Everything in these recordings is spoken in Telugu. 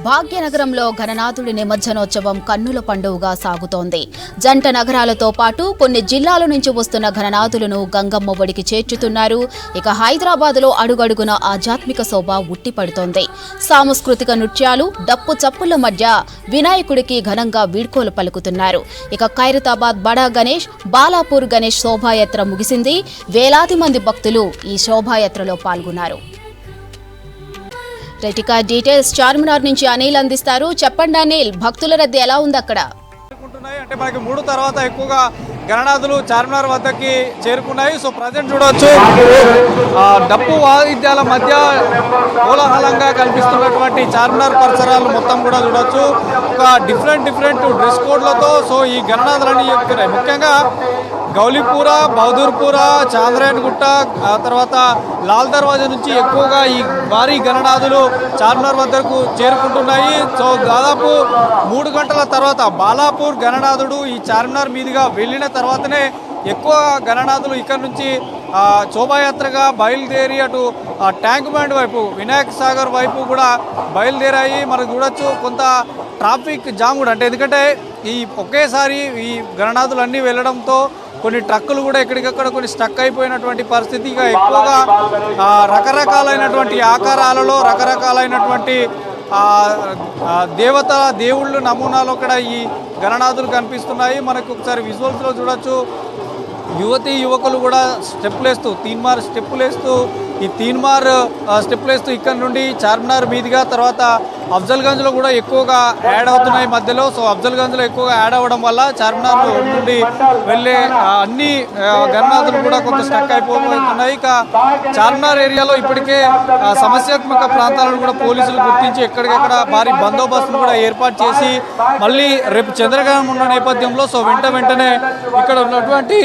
భాగ్యనగరంలో గణనాథుడి నిమజ్జనోత్సవం కన్నుల పండుగగా సాగుతోంది. జంట నగరాలతో పాటు కొన్ని జిల్లాల నుంచి వస్తున్న గణనాథులను గంగమ్మ ఒడికి చేర్చుతున్నారు. ఇక హైదరాబాద్లో అడుగడుగున ఆధ్యాత్మిక శోభ ఉట్టిపడుతోంది. సాంస్కృతిక నృత్యాలు, డప్పు చప్పుల మధ్య వినాయకుడికి ఘనంగా వీడ్కోలు పలుకుతున్నారు. ఇక ఖైరతాబాద్ బడా గణేష్, బాలాపూర్ గణేష్ శోభాయాత్ర ముగిసింది. వేలాది మంది భక్తులు ఈ శోభాయాత్రలో పాల్గొన్నారు. రెటికా డీటెయిల్స్ చార్మినార్ నుంచి అనిల్ అందిస్తారు. చెప్పండి అనిల్, భక్తుల రద్దీ ఎలా ఉంది అక్కడ? అంటే మనకి 3 తర్వాత ఎక్కువగా గణనాథులు చార్మినార్ వద్దకి చేరుకున్నాయి. సో ప్రజెంట్ చూడవచ్చు డప్పు వాయిద్యాల మధ్య కోలాహలంగా కనిపిస్తున్నటువంటి చార్మినార్ పరిసరాలు మొత్తం కూడా చూడవచ్చు. ఒక డిఫరెంట్ డ్రెస్ కోడ్లతో సో ఈ గణనాథులన్నీ చెప్తున్నాయి. ముఖ్యంగా గౌలీపుర, బహదూర్పుర, చాంద్రాయణగుట్ట, ఆ తర్వాత లాల్ దర్వాజా నుంచి ఎక్కువగా ఈ భారీ గణనాథులు చార్మినార్ వద్దకు చేరుకుంటున్నాయి. సో దాదాపు 3 గంటల తర్వాత బాలాపూర్ గణనాథుడు ఈ చార్మినార్ మీదుగా వెళ్ళిన తర్వాతనే ఎక్కువ గణనాథులు ఇక్కడ నుంచి శోభాయాత్రగా బయలుదేరి అటు ట్యాంక్ బండ్ వైపు, వినాయక సాగర్ వైపు కూడా బయలుదేరాయి. మనకు చూడొచ్చు కొంత ట్రాఫిక్ జామ్ కూడా, అంటే ఎందుకంటే ఈ ఒకేసారి ఈ గణనాథులు అన్నీ వెళ్ళడంతో కొన్ని ట్రక్కులు కూడా ఎక్కడికక్కడ కొన్ని స్టక్ అయిపోయినటువంటి పరిస్థితిగా, ఎక్కువగా రకరకాలైనటువంటి ఆకారాలలో రకరకాలైనటువంటి దేవుళ్ళు నమూనాలు అక్కడ ఈ గణనాథులు కనిపిస్తున్నాయి. మనకు ఒకసారి విజువల్స్లో చూడొచ్చు. యువతీ యువకులు కూడా స్టెప్పులేస్తూ ఈ తీన్మార్ స్టెప్పులేస్తూ ఇక్కడ నుండి చార్మినార్ మీదుగా తర్వాత అఫ్జల్గంజ్లో కూడా ఎక్కువగా యాడ్ అవుతున్నాయి మధ్యలో. సో అఫ్జల్గంజ్లో ఎక్కువగా యాడ్ అవ్వడం వల్ల చార్మినార్ నుండి వెళ్ళే అన్ని గణనాథులు కూడా కొంత స్టక్ అయిపోతున్నాయి. ఇక చార్మినార్ ఏరియాలో ఇప్పటికే సమస్యాత్మక ప్రాంతాలను కూడా పోలీసులు గుర్తించి ఎక్కడికక్కడ భారీ బందోబస్తును కూడా ఏర్పాటు చేసి మళ్ళీ రేపు చంద్రగ్రహణం ఉన్న నేపథ్యంలో సో వెంటనే ఇక్కడ ఉన్నటువంటి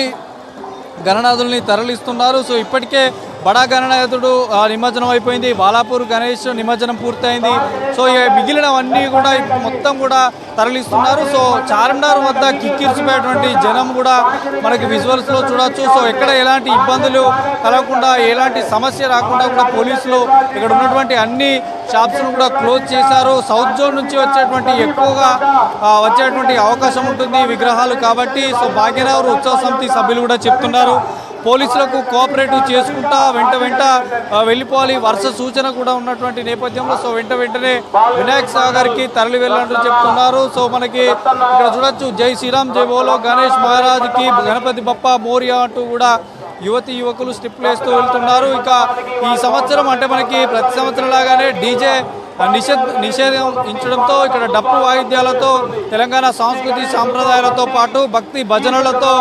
గణనాథుల్ని తరలిస్తున్నారు. సో ఇప్పటికే బడా గణనాథుడు నిమజ్జనం అయిపోయింది, బాలాపూర్ గణేష్ నిమజ్జనం పూర్తయింది. సో మిగిలినవన్నీ కూడా మొత్తం కూడా తరలిస్తున్నారు. సో చార్మినార్ వద్ద కిక్కిరిసిపోయేటువంటి జనం కూడా మనకి విజువల్స్లో చూడొచ్చు. సో ఎక్కడ ఎలాంటి ఇబ్బందులు కలగకుండా, ఎలాంటి సమస్య రాకుండా కూడా పోలీసులు ఇక్కడ ఉన్నటువంటి అన్ని షాప్స్ను కూడా క్లోజ్ చేశారు. సౌత్ జోన్ నుంచి ఎక్కువగా వచ్చేటువంటి అవకాశం ఉంటుంది విగ్రహాలు కాబట్టి. సో భాగ్యనగర్ ఉత్సవ సమితి సభ్యులు కూడా చెప్తున్నారు పోలీసులకు కోఆపరేటివ్ చేసుకుంటా వెంట వెళ్ళిపోవాలి. వరుస సూచన కూడా ఉన్నటువంటి నేపథ్యంలో సో వెంటనే వినాయక సాగర్కి తరలి వెళ్ళాలంటూ చెప్తున్నారు. సో మనకి ఇక్కడ చూడొచ్చు జై శ్రీరామ్ జై బోలో గణేష్ మహారాజ్కి, గణపతి బప్ప మోరియా అంటూ కూడా యువతీ యువకులు స్టెప్పులు వేస్తూ వెళ్తున్నారు. ఇక ఈ సంవత్సరం అంటే మనకి ప్రతి సంవత్సరం లాగానే డీజే నిషేధించడంతో ఇక్కడ డప్పు వాయిద్యాలతో తెలంగాణ సంస్కృతి సాంప్రదాయాలతో పాటు భక్తి భజనలతో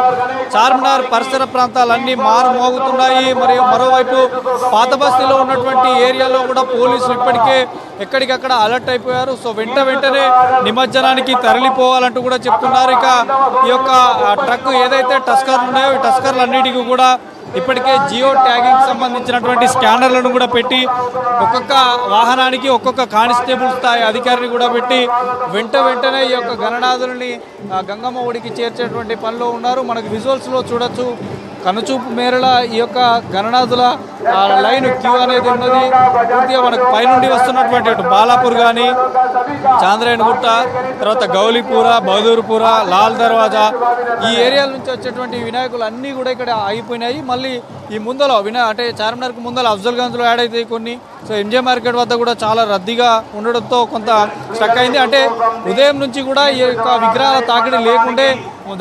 చార్మినార్ పరిసర ప్రాంతాలన్నీ మారుమోగుతున్నాయి. మరియు మరోవైపు పాత బస్తీలో ఉన్నటువంటి ఏరియాలో కూడా పోలీసులు ఇప్పటికే ఎక్కడికక్కడ అలర్ట్ అయిపోయారు. సో వెంటనే నిమజ్జనానికి తరలిపోవాలంటూ కూడా చెప్తున్నారు. ఇక ఈ యొక్క ట్రక్ ఏదైతే టస్కర్లు ఉన్నాయో ఈ టస్కర్లు అన్నిటికీ కూడా ఇప్పటికే జియో ట్యాగింగ్ సంబంధించినటువంటి స్కానర్లను కూడా పెట్టి ఒక్కొక్క వాహనానికి ఒక్కొక్క కానిస్టేబుల్ స్థాయి అధికారిని కూడా పెట్టి వెంటనే ఈ యొక్క గణనాథులని గంగమ్మ ఒడికి చేర్చేటువంటి పనిలో ఉన్నారు. మనకు విజువల్స్లో చూడొచ్చు. కనుచూపు మేరల ఈ యొక్క గణనాథుల లైన్ క్యూ అనేది ఉన్నది. పూర్తిగా మనకు పైనుండి వస్తున్నటువంటి అటు బాలాపూర్ కానీ, చాంద్రాయణగుట్ట, తర్వాత గౌలీపుర, బహదూర్పుర, లాల్ దర్వాజా ఈ ఏరియాల నుంచి వచ్చేటువంటి వినాయకులు అన్నీ కూడా ఇక్కడ ఆగిపోయినాయి. మళ్ళీ ఈ ముందలో అంటే చార్మినార్కి ముందర అఫ్జల్గంజ్లో యాడ్ అవుతాయి కొన్ని. సో ఎంజే మార్కెట్ వద్ద కూడా చాలా రద్దీగా ఉండడంతో కొంత స్టక్ అయింది. అంటే ఉదయం నుంచి కూడా ఈ యొక్క విగ్రహాల తాకిడి లేకుండే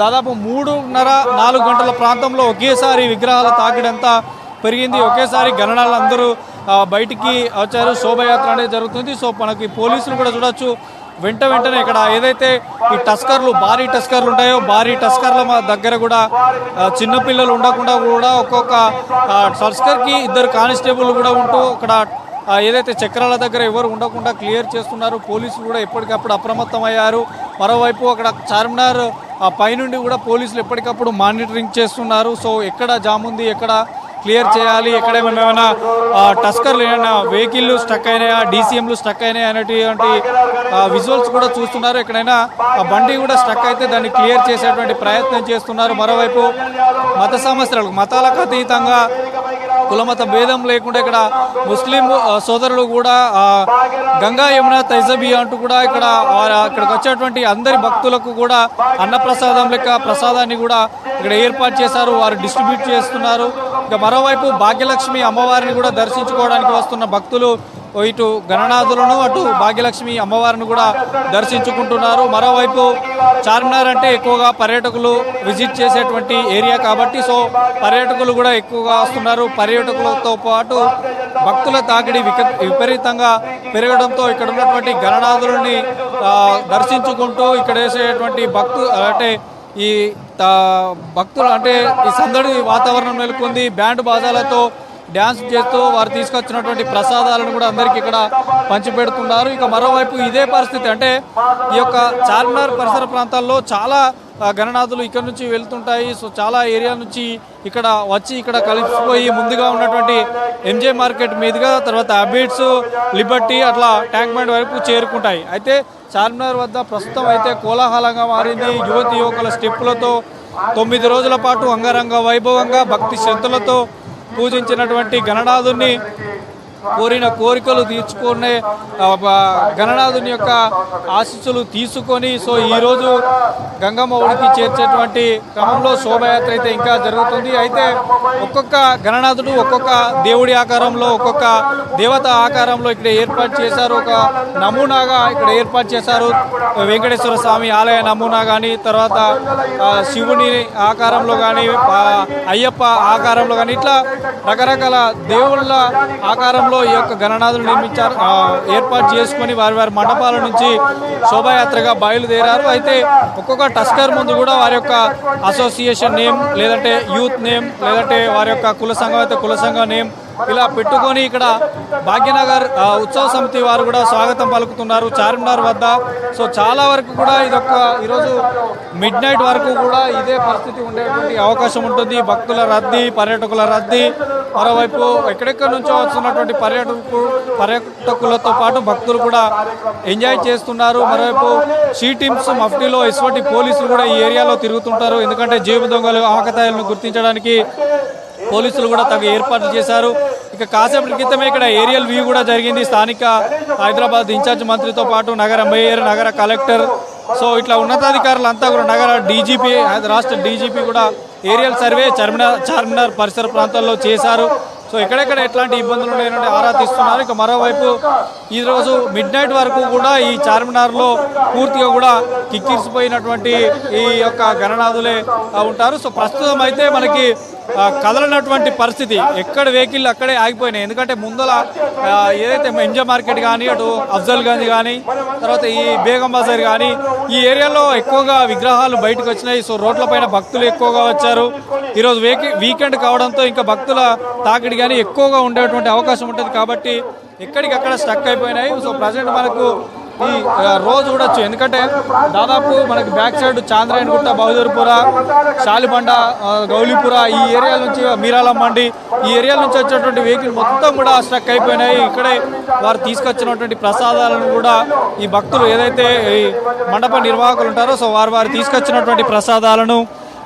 దాదాపు 3:30-4 గంటల ప్రాంతంలో ఒకేసారి విగ్రహాల తాకిడి అంతా పెరిగింది. ఒకేసారి గణనాలు అందరూ బయటికి వచ్చారు. శోభయాత్ర అనేది జరుగుతుంది. సో మనకి పోలీసులు కూడా చూడొచ్చు వెంటనే ఇక్కడ ఏదైతే ఈ టస్కర్లు భారీ టస్కర్లు ఉంటాయో భారీ టస్కర్ల దగ్గర కూడా చిన్నపిల్లలు ఉండకుండా కూడా ఒక్కొక్క టస్కర్కి 2 కానిస్టేబుల్ కూడా ఉంటూ అక్కడ ఏదైతే చక్రాల దగ్గర ఎవరు ఉండకుండా క్లియర్ చేస్తున్నారు. పోలీసులు కూడా ఎప్పటికప్పుడు అప్రమత్తమయ్యారు. మరోవైపు అక్కడ చార్మినార్ పైనుండి కూడా పోలీసులు ఎప్పటికప్పుడు మానిటరింగ్ చేస్తున్నారు. సో ఎక్కడ జామ్ ఉంది, ఎక్కడ క్లియర్ చేయాలి, ఎక్కడేమైనా టస్కర్లు ఏమైనా వెహికల్ స్టక్ అయినాయా, డీసీఎంలు స్టక్ అయినాయా అనేటువంటి విజువల్స్ కూడా చూస్తున్నారు. ఎక్కడైనా ఆ బండి కూడా స్టక్ అయితే దాన్ని క్లియర్ చేసేటువంటి ప్రయత్నం చేస్తున్నారు. మరోవైపు మత సమస్యలకు మతాలకు అతీతంగా కులమత భేదం లేకుండా ఇక్కడ ముస్లిం సోదరులు కూడా గంగా యమున తైజబి అంటూ కూడా ఇక్కడికి వచ్చేటువంటి అందరి భక్తులకు కూడా అన్నప్రసాదం లెక్క ప్రసాదాన్ని కూడా ఇక్కడ ఏర్పాటు చేశారు. వారు డిస్ట్రిబ్యూట్ చేస్తున్నారు. ఇక మరోవైపు భాగ్యలక్ష్మి అమ్మవారిని కూడా దర్శించుకోవడానికి వస్తున్న భక్తులు ఇటు గణనాథులను అటు భాగ్యలక్ష్మి అమ్మవారిని కూడా దర్శించుకుంటున్నారు. మరోవైపు చార్మినార్ అంటే ఎక్కువగా పర్యాటకులు విజిట్ చేసేటువంటి ఏరియా కాబట్టి సో పర్యాటకులు కూడా ఎక్కువగా వస్తున్నారు. పర్యాటకులతో పాటు భక్తుల తాకిడి విపరీతంగా పెరగడంతో ఇక్కడ ఉన్నటువంటి గణనాథులని దర్శించుకుంటూ ఇక్కడ వేసేటువంటి ఈ భక్తులు అంటే ఈ సందడి వాతావరణం నెలకొంది. బ్యాండ్ బాజాలతో డ్యాన్స్ చేస్తూ వారు తీసుకొచ్చినటువంటి ప్రసాదాలను కూడా అందరికీ ఇక్కడ పంచిపెడుతున్నారు. ఇక మరోవైపు ఇదే పరిస్థితి అంటే ఈ యొక్క చార్మినార్ పరిసర ప్రాంతాల్లో చాలా గణనాథులు ఇక్కడ నుంచి వెళ్తుంటాయి. సో చాలా ఏరియా నుంచి ఇక్కడ కలిసిపోయి ముందుగా ఉన్నటువంటి ఎంజే మార్కెట్ మీదుగా తర్వాత అబిడ్స్ లిబర్టీ అట్లా ట్యాంక్ బండ్ వరకు చేరుకుంటాయి. అయితే చార్మినార్ వద్ద ప్రస్తుతం అయితే కోలాహలంగా మారింది. యువకుల స్టెప్పులతో 9 రోజుల పాటు అంగరంగ వైభవంగా భక్తి శ్రద్ధలతో పూజించినటువంటి గణనాథుని కోరిన కోరికలు తీర్చుకునే గణనాథుని యొక్క ఆశీస్సులు తీసుకొని సో ఈరోజు గంగమ్మ ఒడికి చేర్చేటువంటి క్రమంలో శోభయాత్ర అయితే ఇంకా జరుగుతుంది. అయితే ఒక్కొక్క గణనాథుడు ఒక్కొక్క దేవుడి ఆకారంలో ఒక్కొక్క దేవత ఆకారంలో ఇక్కడ ఏర్పాటు చేశారు. ఒక నమూనాగా ఇక్కడ ఏర్పాటు చేశారు. వెంకటేశ్వర స్వామి ఆలయ నమూనా కానీ తర్వాత శివుని ఆకారంలో కానీ అయ్యప్ప ఆకారంలో కానీ ఇట్లా రకరకాల దేవుళ్ళ ఆకారంలో ఈ యొక్క గణనాథులు ఏర్పాటు చేసుకొని వారి మండపాల నుంచి శోభాయాత్రగా బయలుదేరారు. అయితే ఒక్కొక్క టస్కర్ ముందు కూడా వారి యొక్క అసోసియేషన్ నేమ్ లేదంటే యూత్ నేమ్ లేదంటే వారి యొక్క కుల సంఘం అయితే కుల సంఘం నేమ్ ఇలా పెట్టుకొని ఇక్కడ భాగ్యనగర్ ఉత్సవ సమితి వారు కూడా స్వాగతం పలుకుతున్నారు చార్మినార్ వద్ద. సో చాలా వరకు కూడా ఈరోజు మిడ్ నైట్ వరకు కూడా ఇదే పరిస్థితి ఉండేటువంటి అవకాశం ఉంటుంది. భక్తుల రద్దీ, పర్యాటకుల రద్దీ, మరోవైపు ఎక్కడెక్కడి నుంచో వస్తున్నటువంటి పర్యాటకులతో పాటు భక్తులు కూడా ఎంజాయ్ చేస్తున్నారు. మరోవైపు షీ టీమ్స్ మఫ్టీలో ఎస్వటి పోలీసులు కూడా ఈ ఏరియాలో తిరుగుతుంటారు. ఎందుకంటే జేబు దొంగలు ఆకతాయిలను గుర్తించడానికి పోలీసులు కూడా తగు ఏర్పాట్లు చేశారు. ఇక కాసేపటి క్రితమే ఇక్కడ ఏరియల్ వ్యూ కూడా జరిగింది. స్థానిక హైదరాబాద్ ఇన్ఛార్జ్ మంత్రితో పాటు నగర మేయర్, నగర కలెక్టర్, సో ఇట్లా ఉన్నతాధికారులంతా కూడా నగర డీజీపీ, రాష్ట్ర డీజీపీ కూడా ఏరియల్ సర్వే చార్మినార్ పరిసర ప్రాంతాల్లో చేశారు. సో ఎక్కడెక్కడ ఎట్లాంటి ఇబ్బందులు ఉన్నాయని ఆరా తీస్తున్నారు. ఇక మరోవైపు ఈరోజు మిడ్ నైట్ వరకు కూడా ఈ చార్మినార్లో పూర్తిగా కూడా కిక్కిరిసిపోయినటువంటి ఈ యొక్క గణనాథులే ఉంటారు. సో ప్రస్తుతం అయితే మనకి కదలనటువంటి పరిస్థితి, ఎక్కడ వెహికల్ అక్కడే ఆగిపోయినాయి. ఎందుకంటే ముందల ఏదైతే ఎంజే మార్కెట్ కానీ అటు అఫ్జల్ గంజ్ కానీ తర్వాత ఈ బేగం బజార్ కానీ ఈ ఏరియాలో ఎక్కువగా విగ్రహాలు బయటకు వచ్చినాయి. సో రోడ్లపైన భక్తులు ఎక్కువగా వచ్చారు. ఈరోజు వీకెండ్ కావడంతో ఇంకా భక్తుల తాకిడి కానీ ఎక్కువగా ఉండేటువంటి అవకాశం ఉంటుంది కాబట్టి ఎక్కడికక్కడ స్టక్ అయిపోయినాయి. సో ప్రజెంట్ మనకు ఈ రోజు చూడొచ్చు. ఎందుకంటే దాదాపు మనకి బ్యాక్ సైడ్ చాంద్రాయణగుట్ట, బహదూర్పుర, షాలిబండ, గౌలీపుర ఈ ఏరియాల నుంచి మీరాలం మండి ఈ ఏరియాల నుంచి వచ్చేటువంటి వెహికల్ మొత్తం కూడా స్ట్రక్ అయిపోయినాయి. ఇక్కడే వారు తీసుకొచ్చినటువంటి ప్రసాదాలను కూడా ఈ భక్తులు ఏదైతే ఈ మండప నిర్వాహకులు ఉంటారో సో వారు తీసుకొచ్చినటువంటి ప్రసాదాలను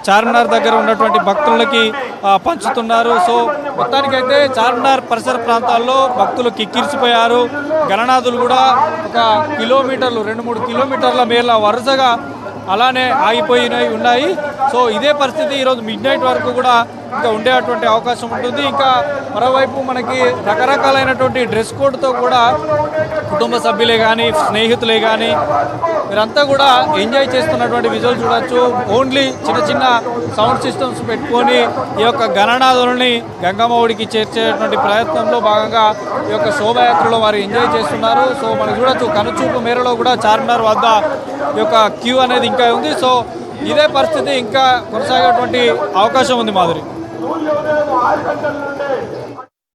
చార్మినార్ దగ్గర ఉన్నటువంటి భక్తులకి పంచుతున్నారు. సో మొత్తానికైతే చార్మినార్ పరిసర ప్రాంతాల్లో భక్తులు కిక్కిరిసిపోయారు. గణనాథులు కూడా ఒక కిలోమీటర్లు 2-3 కిలోమీటర్ల మేర వరుసగా అలానే ఉన్నాయి. సో ఇదే పరిస్థితి ఈరోజు మిడ్ నైట్ వరకు కూడా ఇంకా ఉండేటువంటి అవకాశం ఉంటుంది. ఇంకా మరోవైపు మనకి రకరకాలైనటువంటి డ్రెస్ కోడ్తో కూడా కుటుంబ సభ్యులే కానీ స్నేహితులే కానీ వీరంతా కూడా ఎంజాయ్ చేస్తున్నటువంటి విజువల్ చూడొచ్చు. ఓన్లీ చిన్న సౌండ్ సిస్టమ్స్ పెట్టుకొని ఈ యొక్క గణనాథులని గంగమ్మ ఒడికి చేర్చేటువంటి ప్రయత్నంలో భాగంగా ఈ యొక్క శోభాయాత్రలో వారు ఎంజాయ్ చేస్తున్నారు. సో మనం చూడొచ్చు కనుచూపు మేరలో కూడా చార్మినార్ వద్ద ఈ యొక్క క్యూ అనేది ఇంకా ఉంది. సో ఇదే పరిస్థితి ఇంకా కొనసాగేటువంటి అవకాశం ఉంది మాధురి.